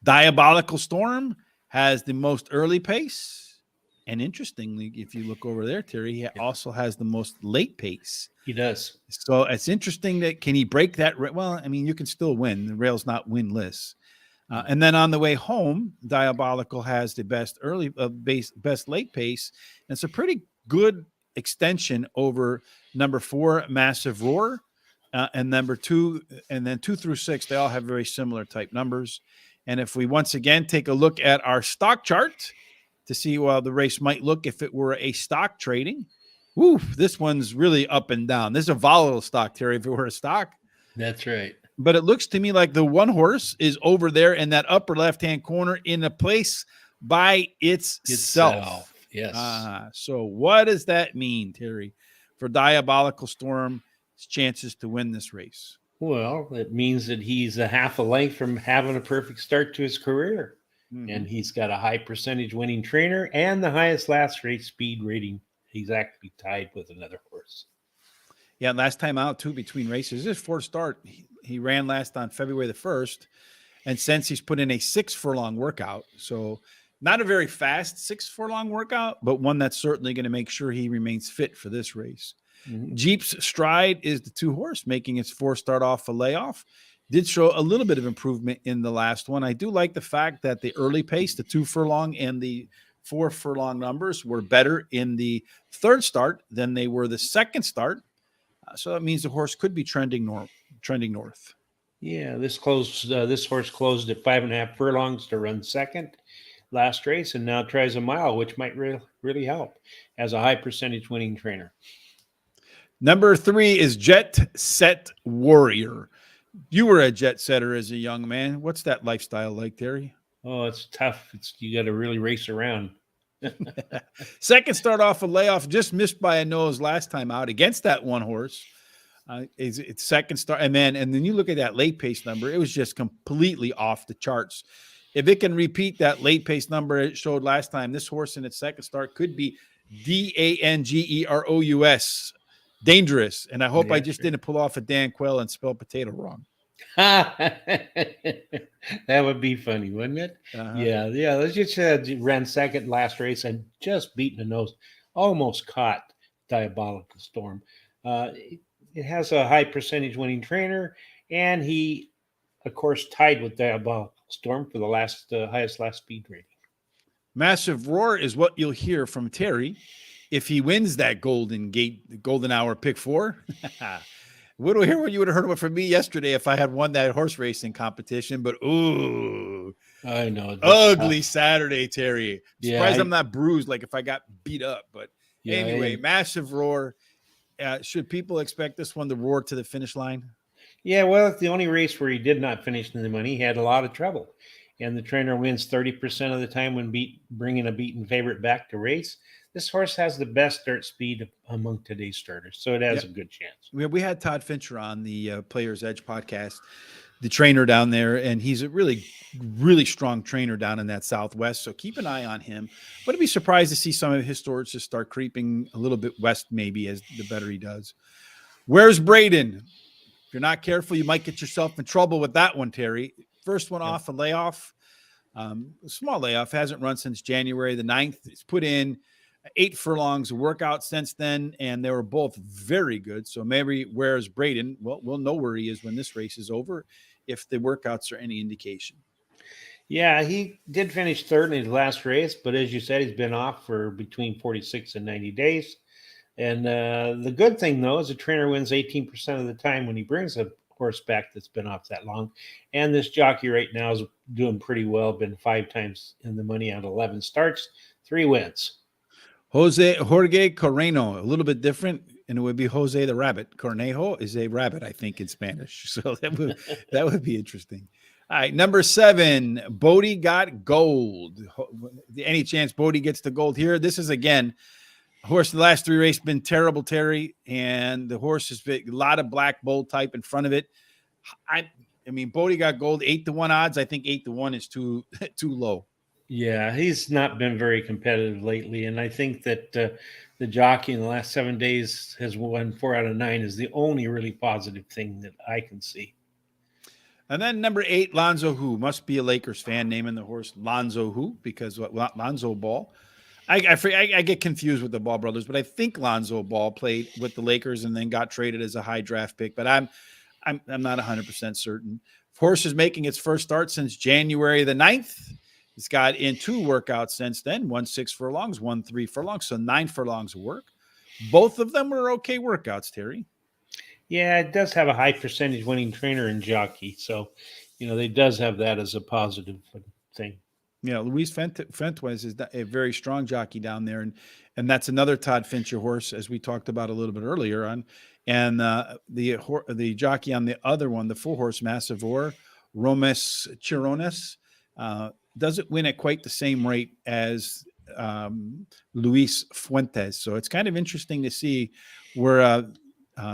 Diabolical Storm has the most early pace. And interestingly, if you look over there, Terry, he also has the most late pace. He does. So it's interesting that can he break that? Well, I mean, you can still win. The rail's not winless. And then on the way home, Diabolical has the best best late pace. And it's a pretty good extension over number 4, Massive Roar, and number 2, and then 2 through 6. They all have very similar type numbers. And if we once again take a look at our stock chart to see how the race might look if it were a stock trading, this one's really up and down. This is a volatile stock, Terry, if it were a stock. That's right. But it looks to me like the one horse is over there in that upper left-hand corner in a place by itself. Yes. So what does that mean, Terry, for Diabolical Storm's chances to win this race? Well, it means that he's a half a length from having a perfect start to his career. Mm-hmm. And he's got a high percentage winning trainer and the highest last race speed rating. He's actually tied with another horse. Yeah, last time out, too, between races. This is 4th start. He ran last on February the 1st. And since he's put in a 6-furlong workout. So not a very fast 6-furlong workout, but one that's certainly going to make sure he remains fit for this race. Mm-hmm. Jeep's Stride is the 2-horse, making its 4 start off a layoff. Did show a little bit of improvement in the last one. I do like the fact that the early pace, the 2 furlong and the 4 furlong numbers were better in the 3rd start than they were the 2nd start. So that means the horse could be trending north. Yeah, this horse closed at 5.5 furlongs to run 2nd last race, and now tries a mile, which might really help as a high percentage winning trainer. Number 3 is Jet Set Warrior. You were a jet setter as a young man. What's that lifestyle like, Terry? Oh, it's tough. You got to really race around. 2nd start off a layoff, just missed by a nose last time out against that one horse. It's 2nd start, and then you look at that late pace number. It was just completely off the charts. If it can repeat that late pace number it showed last time, this horse in its 2nd start could be DANGEROUS. Dangerous. And I hope I just didn't pull off a Dan Quayle and spell potato wrong. That would be funny, wouldn't it? Uh-huh. Yeah. Let's just ran 2nd last race and just beaten the nose. Almost caught Diabolical Storm. It has a high percentage winning trainer, and he, of course, tied with Diabolical Storm for the highest last speed rating. Massive Roar is what you'll hear from Terry if he wins that golden hour pick 4. What do we hear what you would have heard from me yesterday if I had won that horse racing competition? But I know, ugly Saturday, Terry. Surprised I'm not bruised like if I got beat up. But anyway, Massive Roar. Should people expect this one to roar to the finish line? Yeah, well, it's the only race where he did not finish in the money. He had a lot of trouble, and the trainer wins 30% of the time when bringing a beaten favorite back to race. This horse has the best start speed among today's starters, so it has a good chance. We had Todd Fincher on the Players Edge podcast, the trainer down there, and he's a really, really strong trainer down in that Southwest, so keep an eye on him. But I'd be surprised to see some of his starts just start creeping a little bit west maybe as the better he does. Where's Braden? If you're not careful, you might get yourself in trouble with that one, Terry. First one off, a layoff, a small layoff, hasn't run since January the 9th. It's put in 8 furlongs of workout since then, and they were both very good. So maybe where's Braden? Well, we'll know where he is when this race is over, if the workouts are any indication. Yeah, he did finish 3rd in his last race, but as you said, he's been off for between 46 and 90 days. And the good thing, though, is the trainer wins 18% of the time when he brings a horse back that's been off that long. And this jockey right now is doing pretty well, been 5 times in the money on 11 starts, 3 wins. Jorge Cornejo, a little bit different, and it would be Jose the Rabbit. Cornejo is a rabbit, I think, in Spanish. So that would be interesting. All right, number 7, Bodie got gold. Any chance Bodie gets the gold here? This is, again, a horse the last 3 races been terrible, Terry, and the horse has been a lot of black bold type in front of it. I mean, Bodie got gold 8-1 odds. I think 8-1 is too low. Yeah, he's not been very competitive lately, and I think that the jockey in the last 7 days has won 4 out of 9 is the only really positive thing that I can see. And then number 8, Lonzo Who. Must be a Lakers fan naming the horse Lonzo Who because Lonzo Ball. I get confused with the Ball brothers, but I think Lonzo Ball played with the Lakers and then got traded as a high draft pick. But I'm not 100% certain. Horse is making its first start since January the 9th. It's got in 2 workouts since then, 1 6 furlongs, 1 3 furlongs, so 9 furlongs of work. Both of them were okay workouts, Terry. Yeah, it does have a high percentage winning trainer and jockey, so they does have that as a positive thing. Yeah, Luis Fuentes is a very strong jockey down there, and that's another Todd Fincher horse, as we talked about a little bit earlier on. And the jockey on the other one, the 4-horse Massive Or, Romes Chirones, doesn't win at quite the same rate as Luis Fuentes. So it's kind of interesting to see where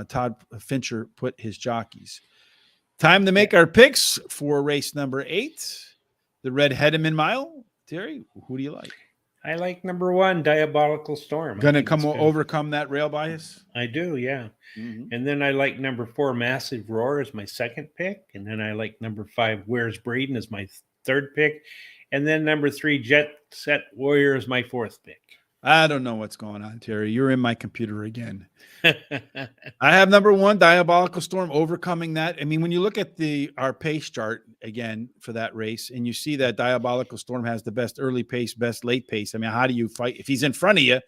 Todd Fincher put his jockeys. Time to make our picks for race number 8. The Red Hedeman Mile. Terry, who do you like? I like number 1, Diabolical Storm. Going to overcome that rail bias? I do, yeah. Mm-hmm. And then I like number 4, Massive Roar as my second pick. And then I like number 5, Where's Braden as my third pick. And then number 3, Jet Set Warrior as my fourth pick. I don't know what's going on, Terry. You're in my computer again. I have number 1, Diabolical Storm, overcoming that. I mean, when you look at our pace chart again for that race, and you see that Diabolical Storm has the best early pace, best late pace. I mean, how do you fight if he's in front of you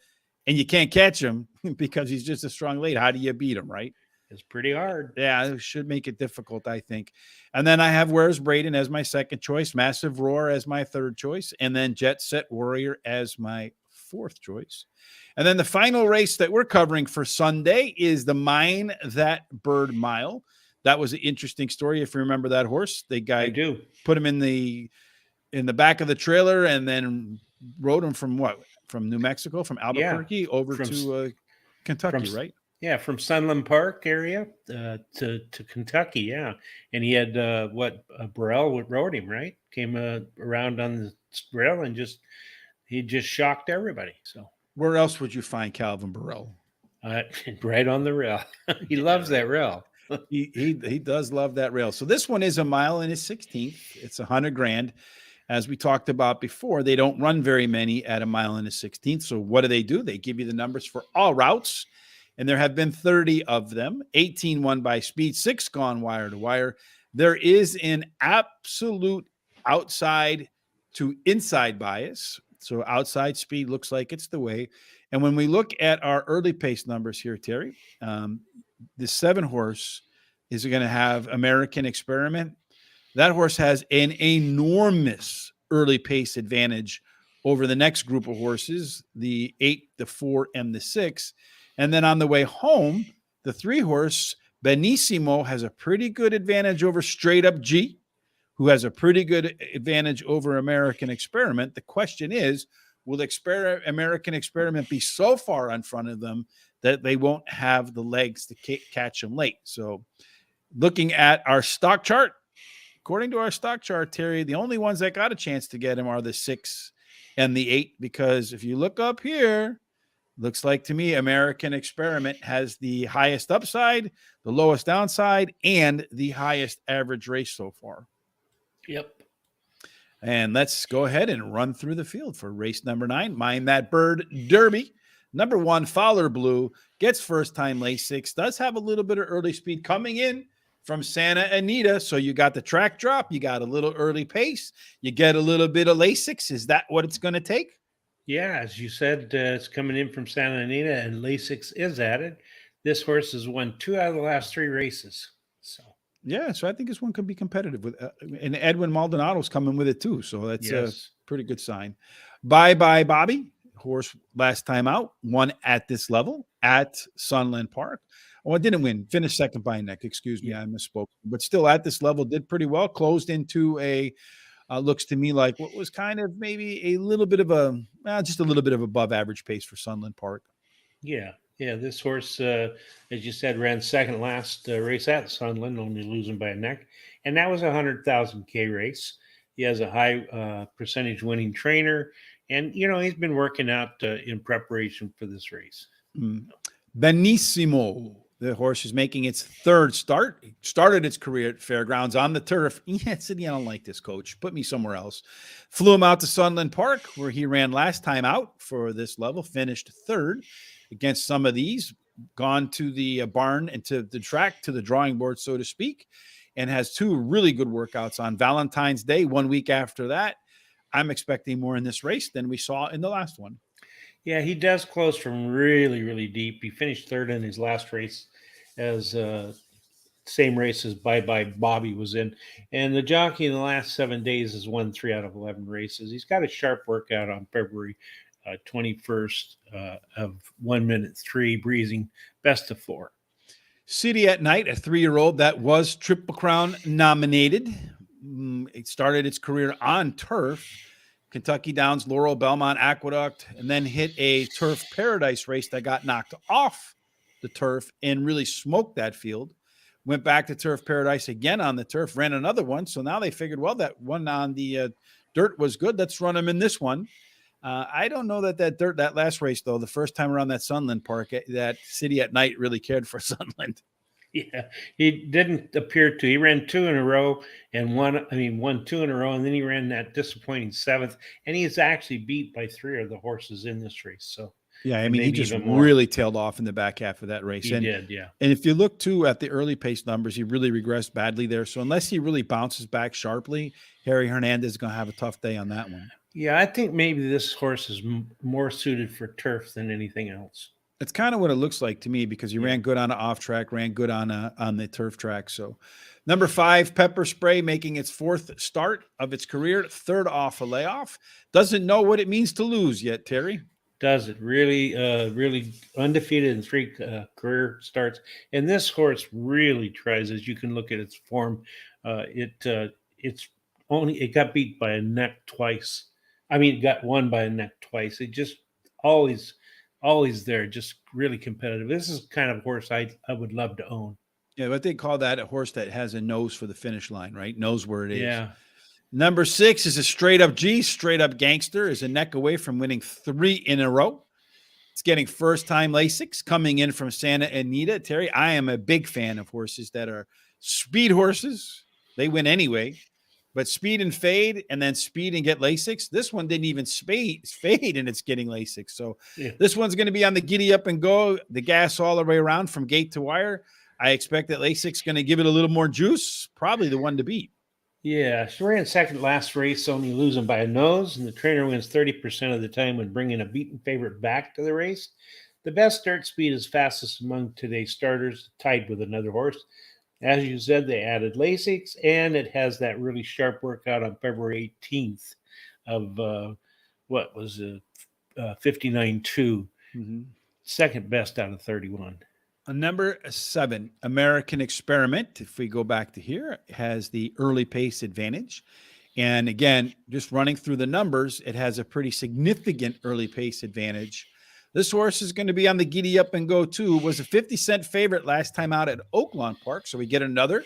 and you can't catch him because he's just a strong late? How do you beat him, right? It's pretty hard. Yeah, it should make it difficult, I think. And then I have Where's Braden as my second choice, Massive Roar as my third choice, and then Jet Set Warrior as my fourth choice. And then the final race that we're covering for Sunday is the Mine That Bird Mile. That was an interesting story. If you remember that horse, the guy put him in the back of the trailer and then rode him from New Mexico, from Albuquerque over to Kentucky, right? Yeah, from Sunland Park area to Kentucky, yeah. And he had Burrell rode him, right? Came around on the rail and he just shocked everybody. So where else would you find Calvin Burrell? Right on the rail. He loves that rail. he does love that rail. So this one is a mile and his 16th. It's $100,000. As we talked about before, they don't run very many at a mile and a 16th. So what do? They give you the numbers for all routes. And there have been 30 of them, 18 won by speed, 6 gone wire to wire. There is an absolute outside to inside bias. So outside speed looks like it's the way. And when we look at our early pace numbers here, Terry, the 7-horse is going to have American Experiment. That horse has an enormous early pace advantage over the next group of horses, the 8, the 4, and the 6. And then on the way home, the 3-horse, Benissimo, has a pretty good advantage over Straight Up G, who has a pretty good advantage over American Experiment. The question is, will American Experiment be so far in front of them that they won't have the legs to catch them late? So looking at our stock chart, according to our stock chart, Terry, the only ones that got a chance to get him are the 6 and the 8, because if you look up here, looks like to me American Experiment has the highest upside, the lowest downside, and the highest average race so far. Yep. And let's go ahead and run through the field for race number 9, Mine That Bird Derby. Number 1, Fowler Blue, gets first time Lasix, does have a little bit of early speed coming in from Santa Anita. So you got the track drop, you got a little early pace, you get a little bit of Lasix. Is that what it's going to take? Yeah, as you said, it's coming in from Santa Anita, and Lasix is added. This horse has won 2 out of the last 3 races. So I think this one could be competitive with, and Edwin Maldonado's coming with it too. So that's a pretty good sign. Bye Bye Bobby, horse last time out, won at this level at Sunland Park. Oh, it didn't win. Finished second by neck. Excuse me, I misspoke. But still at this level, did pretty well. Closed into a looks to me like what was kind of maybe a little bit of just a little bit of above average pace for Sunland Park. Yeah, Yeah, this horse, as you said, ran second last race at Sunland, only losing by a neck, and that was a 100,000 K race. He has a high percentage winning trainer, and he's been working out in preparation for this race. Mm. Benissimo. The horse is making its third start. It started its career at Fairgrounds on the turf. Yeah, said, I don't like this, coach. Put me somewhere else. Flew him out to Sunland Park, where he ran last time out for this level, finished third against some of these, gone to the barn and to the track, to the drawing board, so to speak, and has two really good workouts on Valentine's Day, 1 week after that. I'm expecting more in this race than we saw in the last one. Yeah, he does close from really, really deep. He finished third in his last race, as same race as Bye Bye Bobby was in. And the jockey in the last 7 days has won 3 out of 11 races. He's got a sharp workout on February 21st of 1 minute 3, breezing best of 4. City at Night, a 3-year-old that was Triple Crown nominated. It started its career on turf, Kentucky Downs, Laurel, Belmont, Aqueduct, and then hit a turf paradise race that got knocked off the turf and really smoked that field. Went back to turf paradise again on the turf, ran another one. So now they figured, well, that one on the dirt was good. Let's run them in this one. I don't know that last race, though, the first time around that Sunland Park, that City at Night really cared for Sunland. Yeah, he didn't appear to. He ran 2 in a row and won 2 in a row, and then he ran that disappointing 7th, and he's actually beat by 3 of the horses in this race. So yeah, I mean, he just really tailed off in the back half of that race. He did, yeah. And if you look, too, at the early pace numbers, he really regressed badly there. So unless he really bounces back sharply, Harry Hernandez is going to have a tough day on that one. Yeah, I think maybe this horse is more suited for turf than anything else. That's kind of what it looks like to me, because he ran good on an off track, ran good on the turf track. So number 5, Pepper Spray, making its 4th start of its career, 3rd off a layoff. Doesn't know what it means to lose yet, Terry. Does it really, really undefeated in 3 career starts. And this horse really tries, as you can look at its form. It got beat by a neck twice. I mean, it got won by a neck twice. It just always there, just really competitive. This is the kind of horse I would love to own. Yeah, but they call that a horse that has a nose for the finish line, right? Knows where it is. Yeah. Number 6 is a straight up G, straight up gangster, is a neck away from winning 3 in a row. It's getting first time Lasix, coming in from Santa Anita. Terry, I am a big fan of horses that are speed horses. They win anyway. But speed and fade, and then speed and get Lasix. This one didn't even fade, and it's getting Lasix. So This one's going to be on the giddy up and go, the gas all the way around from gate to wire. I expect that Lasix is going to give it a little more juice. Probably the one to beat. Yeah, she ran second last race, only losing by a nose, and the trainer wins 30% of the time when bringing a beaten favorite back to the race. The best start speed is fastest among today's starters, tied with another horse. As you said, they added Lasix, and it has that really sharp workout on February 18th of 59.2, second best out of 31. Number 7, American Experiment, if we go back to here, has the early pace advantage. And again, just running through the numbers, it has a pretty significant early pace advantage. This horse is going to be on the giddy up and go too. Was a 50-cent favorite last time out at Oaklawn Park. So we get another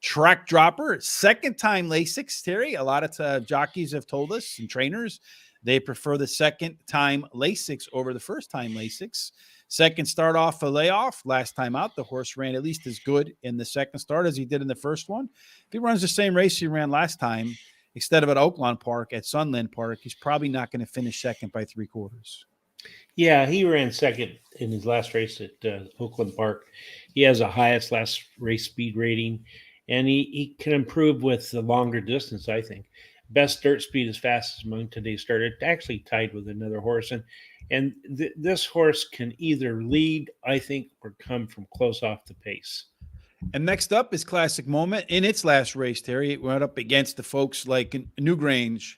track dropper. Second time Lasix, Terry. A lot of jockeys have told us, and trainers, they prefer the second time Lasix over the first time Lasix. Second start off a layoff. Last time out, the horse ran at least as good in the second start as he did in the first one. If he runs the same race he ran last time, instead of at Oaklawn Park, at Sunland Park, he's probably not going to finish second by 3/4. Yeah, he ran second in his last race at Oakland Park. He has a highest last race speed rating, and he can improve with the longer distance, I think. Best dirt speed is fastest among today's starter, actually tied with another horse. And this horse can either lead, I think, or come from close off the pace. And next up is Classic Moment. In its last race, Terry, it went up against the folks like Newgrange,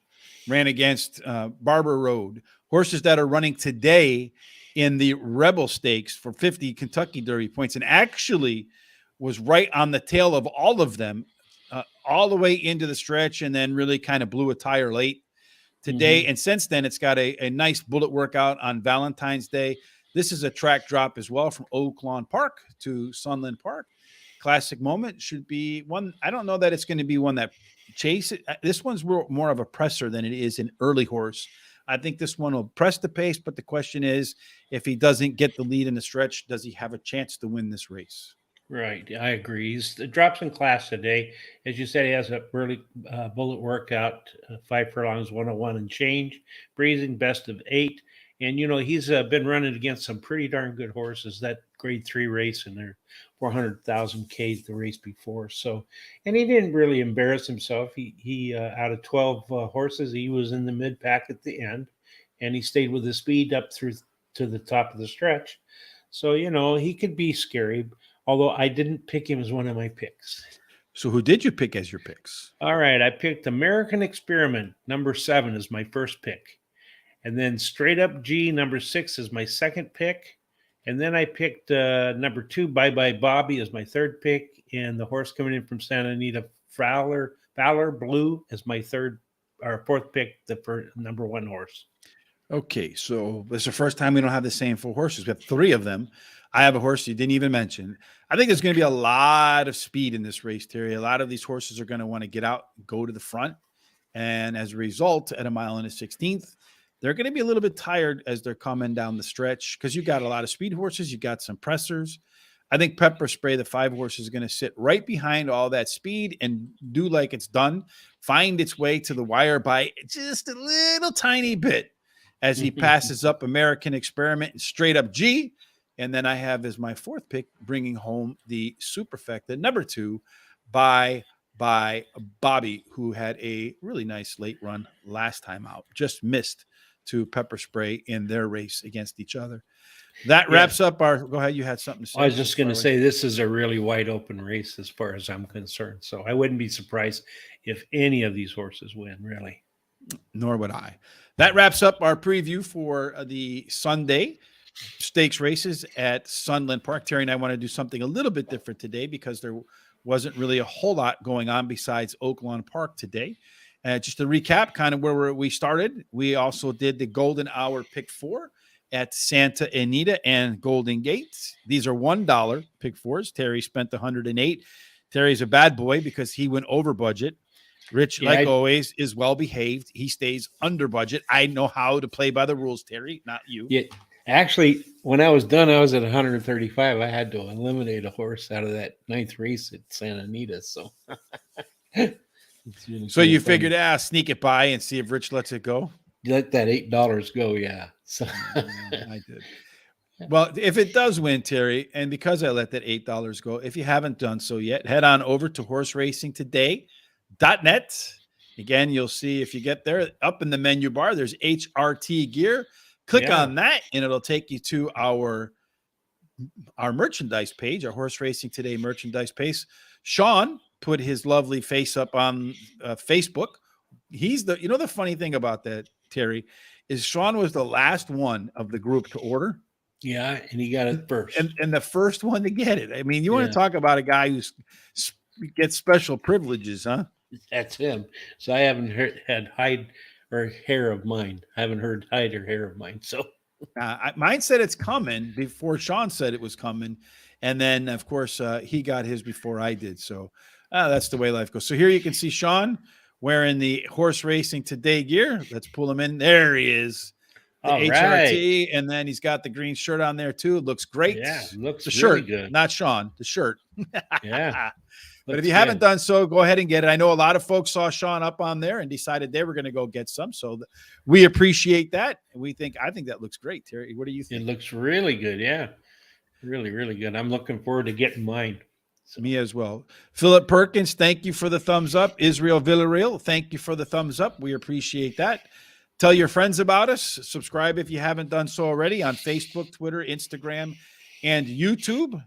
ran against Barber Road, horses that are running today in the Rebel Stakes for 50 Kentucky Derby points, and actually was right on the tail of all of them all the way into the stretch, and then really kind of blew a tire late today. And since then, it's got a nice bullet workout on Valentine's Day. This is a track drop as well from Oak Lawn Park to Sunland Park. Classic moment should be one. I don't know that it's going to be one that chase it. This one's more of a presser than it is an early horse. I think this one will press the pace, but the question is, if he doesn't get the lead in the stretch, does he have a chance to win this race? Right, I agree. He's drops in class today. As you said, he has a early bullet workout, 5 furlongs, 101 and change, breezing best of 8. And, he's been running against some pretty darn good horses. That grade 3 race and their 400,000 Ks the race before. So, and he didn't really embarrass himself. He out of 12 horses, he was in the mid pack at the end, and he stayed with the speed up through to the top of the stretch. So, he could be scary. Although I didn't pick him as one of my picks. So who did you pick as your picks? All right, I picked American Experiment, number 7, as my first pick. And then Straight Up G, number 6, is my second pick. And then I picked number 2, Bye Bye Bobby, as my third pick. And the horse coming in from Santa Anita, Fowler Blue, as my fourth pick, the number 1 horse. Okay, so this is the first time we don't have the same 4 horses. We have 3 of them. I have a horse you didn't even mention. I think there's going to be a lot of speed in this race, Terry. A lot of these horses are going to want to get out, go to the front. And as a result, at 1 mile and a 16th, they're going to be a little bit tired as they're coming down the stretch because you got a lot of speed horses. You got some pressers. I think Pepper Spray, the 5 horse, is going to sit right behind all that speed and do like it's done, find its way to the wire by just a little tiny bit as he passes up American Experiment and Straight Up G. And then I have as my 4th pick, bringing home the Superfecta, number 2, by Bobby, who had a really nice late run last time out. Just missed to Pepper Spray in their race against each other. That wraps up our – go ahead. You had something to say. I was just going to say this is a really wide open race as far as I'm concerned. So I wouldn't be surprised if any of these horses win, really. Nor would I. That wraps up our preview for the Sunday stakes races at Sunland Park. Terry and I want to do something a little bit different today because there wasn't really a whole lot going on besides Oak Lawn Park today. Just to recap kind of where we started, we also did the Golden Hour pick 4 at Santa Anita and Golden Gate. These are $1 pick 4s. Terry spent 108. Terry's a bad boy because he went over budget. Rich, always, is well behaved. He stays under budget. I know how to play by the rules, Terry, not you. Yeah. Actually, when I was done, I was at 135. I had to eliminate a horse out of that 9th race at Santa Anita. So, so you figured, sneak it by and see if Rich lets it go? Let that $8 go, yeah. So I did. Well, if it does win, Terry, and because I let that $8 go, if you haven't done so yet, head on over to horseracingtoday.net. Again, you'll see if you get there, up in the menu bar, there's HRT gear. Click on that, and it'll take you to our merchandise page, our Horse Racing Today merchandise page. Sean put his lovely face up on Facebook. He's the funny thing about that, Terry, is Sean was the last one of the group to order. Yeah, and he got it first. And the first one to get it. I mean, you want to talk about a guy who gets special privileges, huh? That's him. So I haven't had hide or hair of mine. I haven't heard hide or hair of mine. So mine said it's coming before Sean said it was coming. And then, of course, he got his before I did. So that's the way life goes. So here you can see Sean wearing the Horse Racing Today gear. Let's pull him in. There he is. The HRT. And then he's got the green shirt on there, too. It looks great. Yeah, looks the really shirt, good. Not Sean, the shirt. Yeah. But if you haven't done so, go ahead and get it. I know a lot of folks saw Sean up on there and decided they were going to go get some. So we appreciate that. And I think that looks great, Terry. What do you think? It looks really good. Yeah. Really, really good. I'm looking forward to getting mine. So. Me as well. Philip Perkins, thank you for the thumbs up. Israel Villarreal, thank you for the thumbs up. We appreciate that. Tell your friends about us. Subscribe if you haven't done so already on Facebook, Twitter, Instagram, and YouTube.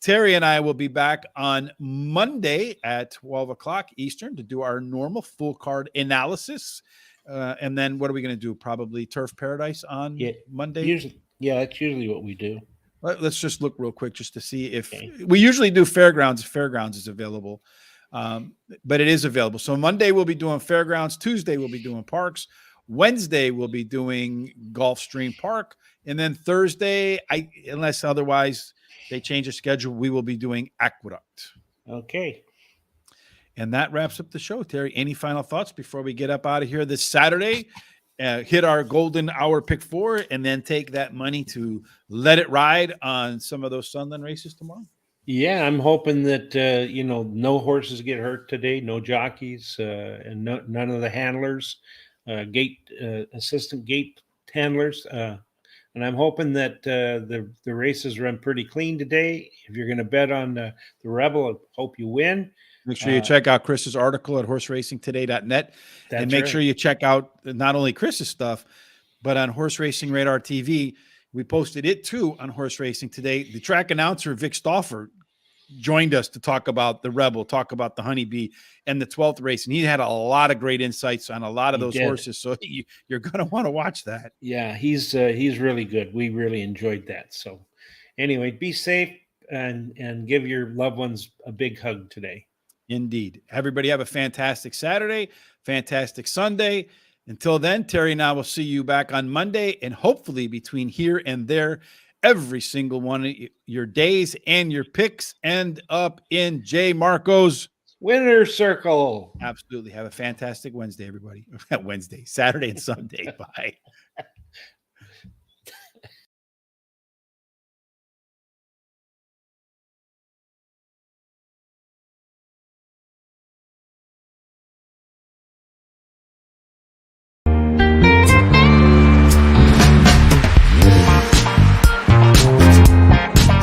Terry and I will be back on Monday at 12 o'clock Eastern to do our normal full card analysis. And then what are we going to do? Probably Turf Paradise on Monday? That's usually what we do. Let's just look real quick just to see if we usually do Fairgrounds if Fairgrounds is available. But it is available. So Monday we'll be doing Fairgrounds. Tuesday we'll be doing Parks. Wednesday we'll be doing Gulfstream Park. And then Thursday, unless otherwise they change the schedule, we will be doing Aqueduct. Okay. And that wraps up the show, Terry. Any final thoughts before we get up out of here this Saturday? Hit our golden hour pick 4 and then take that money to let it ride on some of those Sunland races tomorrow. Yeah, I'm hoping that no horses get hurt today, no jockeys, and none of the handlers, assistant gate handlers, and I'm hoping that the races run pretty clean today. If you're going to bet on the Rebel, I hope you win. Make sure you check out Chris's article at horseracingtoday.net, and make sure you check out not only Chris's stuff, but on Horse Racing Radar TV. We posted it too on Horse Racing Today. The track announcer, Vic Stauffer, joined us to talk about the Rebel, talk about the Honeybee and the 12th race. And he had a lot of great insights on a lot of those horses. So you're going to want to watch that. Yeah, he's really good. We really enjoyed that. So anyway, be safe and give your loved ones a big hug today. Indeed. Everybody have a fantastic Saturday, fantastic Sunday. Until then, Terry and I will see you back on Monday, and hopefully between here and there, every single one of your days and your picks end up in J. Marco's winner circle. Absolutely. Have a fantastic Wednesday, everybody. Saturday and Sunday. Bye.